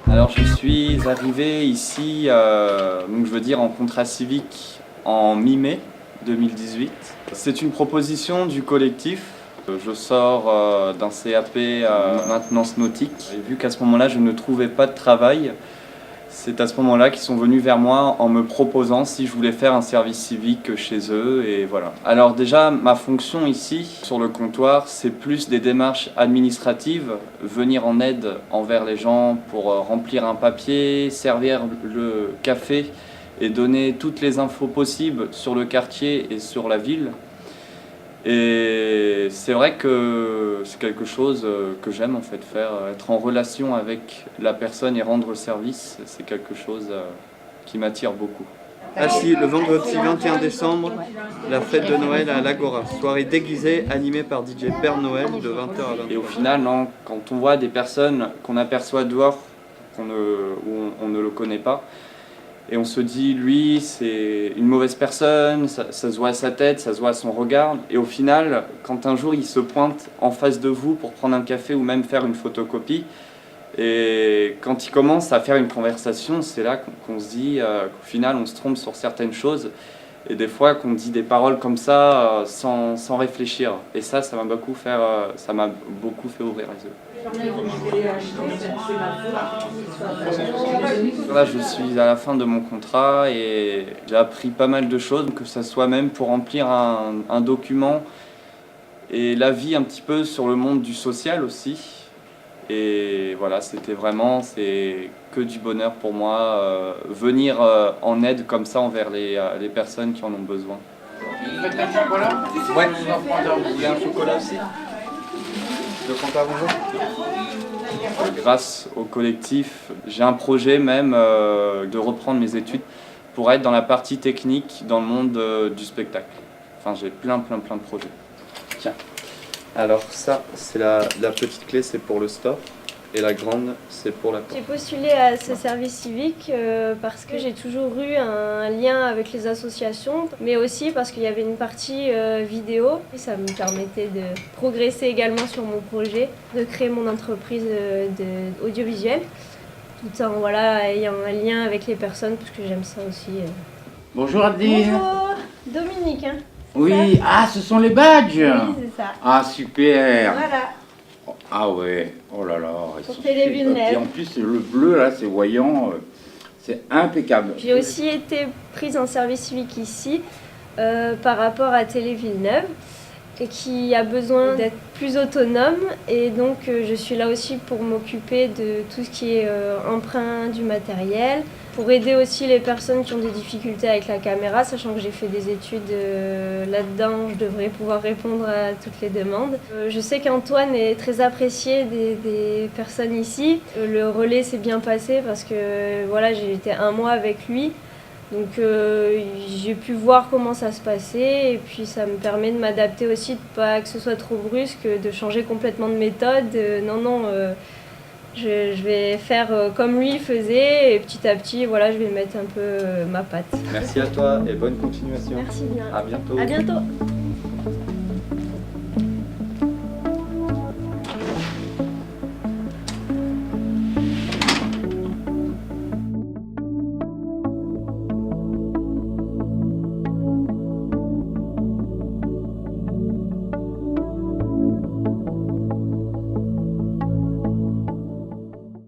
Alors je suis arrivé ici, donc je veux dire en contrat civique en mi-mai 2018. C'est une proposition du collectif. Je sors d'un CAP maintenance nautique. Et vu qu'à ce moment-là je ne trouvais pas de travail, c'est à ce moment-là qu'ils sont venus vers moi en me proposant si je voulais faire un service civique chez eux et voilà. Alors déjà, ma fonction ici, sur le comptoir, c'est plus des démarches administratives, venir en aide envers les gens pour remplir un papier, servir le café et donner toutes les infos possibles sur le quartier et sur la ville. Et c'est vrai que c'est quelque chose que j'aime en fait faire, être en relation avec la personne et rendre service, c'est quelque chose qui m'attire beaucoup. Ah si, le vendredi 21 décembre, la fête de Noël à l'Agora, soirée déguisée animée par DJ Père Noël de 20h à 20h. Et au final, non, quand on voit des personnes qu'on aperçoit dehors, où on ne le connaît pas, et on se dit, lui, c'est une mauvaise personne, ça se voit à sa tête, ça se voit à son regard. Et au final, quand un jour il se pointe en face de vous pour prendre un café ou même faire une photocopie, et quand il commence à faire une conversation, c'est là qu'on se dit qu'au final on se trompe sur certaines choses. Et des fois qu'on dit des paroles comme ça sans réfléchir. Et ça m'a beaucoup fait ouvrir les yeux. Là, je suis à la fin de mon contrat et j'ai appris pas mal de choses, que ce soit même pour remplir un document et l'avis un petit peu sur le monde du social aussi. Et voilà, c'est que du bonheur pour moi, venir en aide comme ça envers les personnes qui en ont besoin. Vous faites un chocolat? Ouais, vous voulez un chocolat aussi? Le compte à bonjour. Grâce au collectif, j'ai un projet même de reprendre mes études pour être dans la partie technique dans le monde du spectacle. Enfin, j'ai plein de projets. Tiens. Alors ça, c'est la petite clé, c'est pour le store. Et la grande, c'est pour la porte. J'ai postulé à ce service civique parce que j'ai toujours eu un lien avec les associations, mais aussi parce qu'il y avait une partie vidéo. Et ça me permettait de progresser également sur mon projet, de créer mon entreprise audiovisuelle, tout en ayant un lien avec les personnes, parce que j'aime ça aussi. Bonjour Adine. Bonjour, Dominique. Hein, oui, ah, ce sont les badges. oui, c'est ça. Ah, super. Voilà. Ah ouais, oh là là. Pour Télé-Villeneuve. Et en plus, le bleu, là, c'est voyant, c'est impeccable. J'ai aussi été prise en service civique ici par rapport à Télé-Villeneuve et qui a besoin d'être plus autonome. Et donc, je suis là aussi pour m'occuper de tout ce qui est emprunt du matériel, pour aider aussi les personnes qui ont des difficultés avec la caméra, sachant que j'ai fait des études là-dedans, je devrais pouvoir répondre à toutes les demandes. Je sais qu'Antoine est très apprécié des personnes ici. Le relais s'est bien passé parce que voilà, j'ai été un mois avec lui. Donc j'ai pu voir comment ça se passait et puis ça me permet de m'adapter aussi, de pas que ce soit trop brusque, de changer complètement de méthode. Je vais faire comme lui faisait et petit à petit, voilà, je vais mettre un peu ma patte. Merci à toi et bonne continuation. Merci bien. À bientôt. À bientôt.